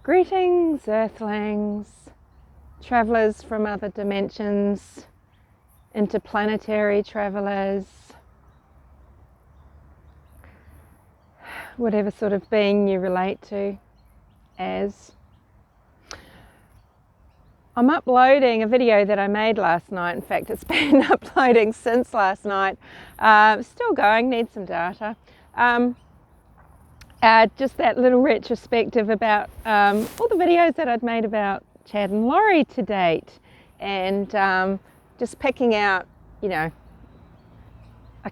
Greetings, Earthlings, travellers from other dimensions, interplanetary travellers, whatever sort of being you relate to as. I'm uploading a video that I made last night. In fact, it's been uploading since last night. Still going, need some data. Just that little retrospective about all the videos that I'd made about Chad and Laurie to date, and just picking out, a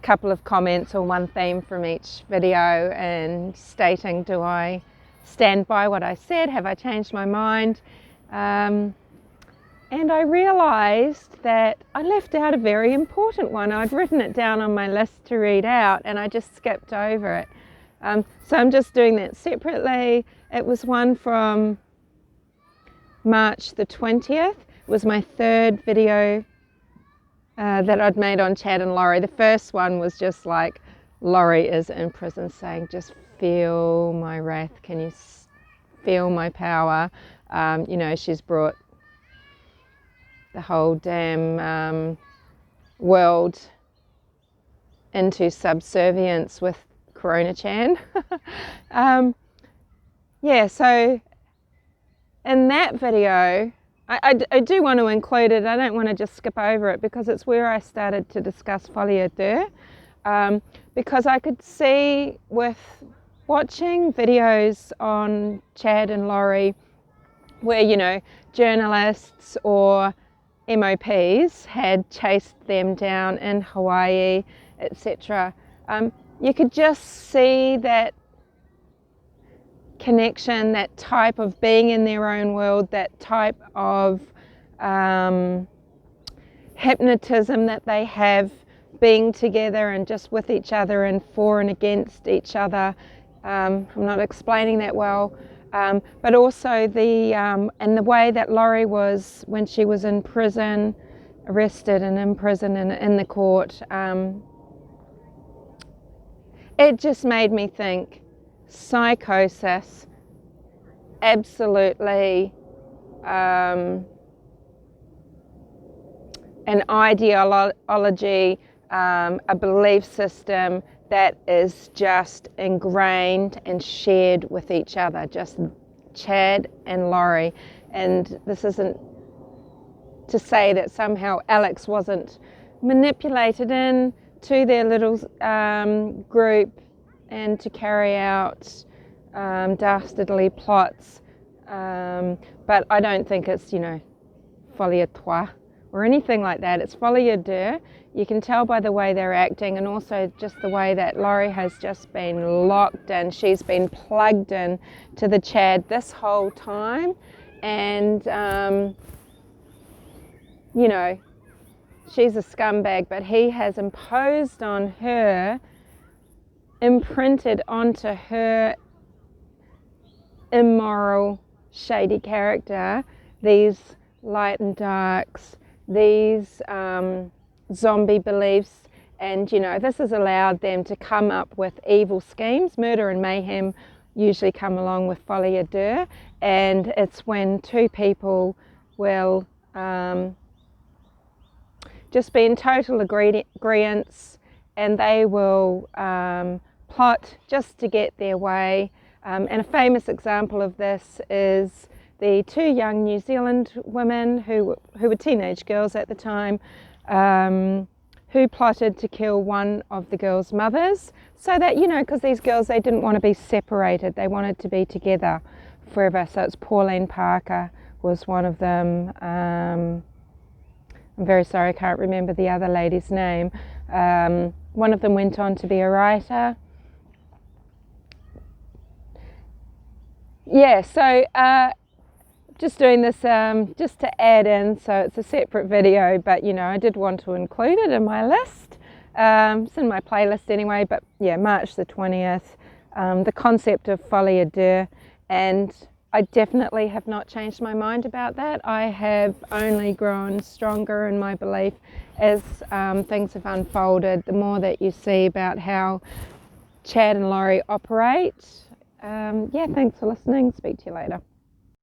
couple of comments or one theme from each video and stating, do I stand by what I said? Have I changed my mind? And I realised that I left out a very important one. I'd written it down on my list to read out and I just skipped over it. So I'm just doing that separately. It was one from March the 20th. It was my third video that I'd made on Chad and Laurie. The first one was just like, Laurie is in prison saying, just feel my wrath. Can you feel my power? She's brought the whole damn world into subservience with Corona Chan. So in that video, I do want to include it. I don't want to just skip over it because it's where I started to discuss Folie A Deux, because I could see with watching videos on Chad and Laurie where, journalists or MOPs had chased them down in Hawaii, etc. You could just see that connection, that type of being in their own world, that type of hypnotism that they have, being together and just with each other and for and against each other. I'm not explaining that well, but also and the way that Laurie was when she was in prison, arrested and in prison and in the court. It just made me think, psychosis, absolutely an ideology, a belief system that is just ingrained and shared with each other, just Chad and Laurie. And this isn't to say that somehow Alex wasn't manipulated in to their little group and to carry out dastardly plots, but I don't think it's folie à trois or anything like that. It's folie à deux. You can tell by the way they're acting, and also just the way that Laurie has just been locked in. She's been plugged in to the Chad this whole time, and she's a scumbag, but he has imposed on her, imprinted onto her immoral, shady character, these light and darks, these zombie beliefs, and this has allowed them to come up with evil schemes. Murder and mayhem usually come along with folie à deux, and it's when two people will just be in total agreement, and they will plot just to get their way. And a famous example of this is the two young New Zealand women who were teenage girls at the time, who plotted to kill one of the girls' mothers, so that, because these girls, they didn't want to be separated, they wanted to be together forever. So it's Pauline Parker was one of them. I'm very sorry, I can't remember the other lady's name. One of them went on to be a writer. Just doing this just to add in, so it's a separate video, but I did want to include it in my list. It's in my playlist anyway, but March the 20th, the concept of folie à deux, and I definitely have not changed my mind about that. I have only grown stronger in my belief as things have unfolded. The more that you see about how Chad and Laurie operate. Thanks for listening. Speak to you later.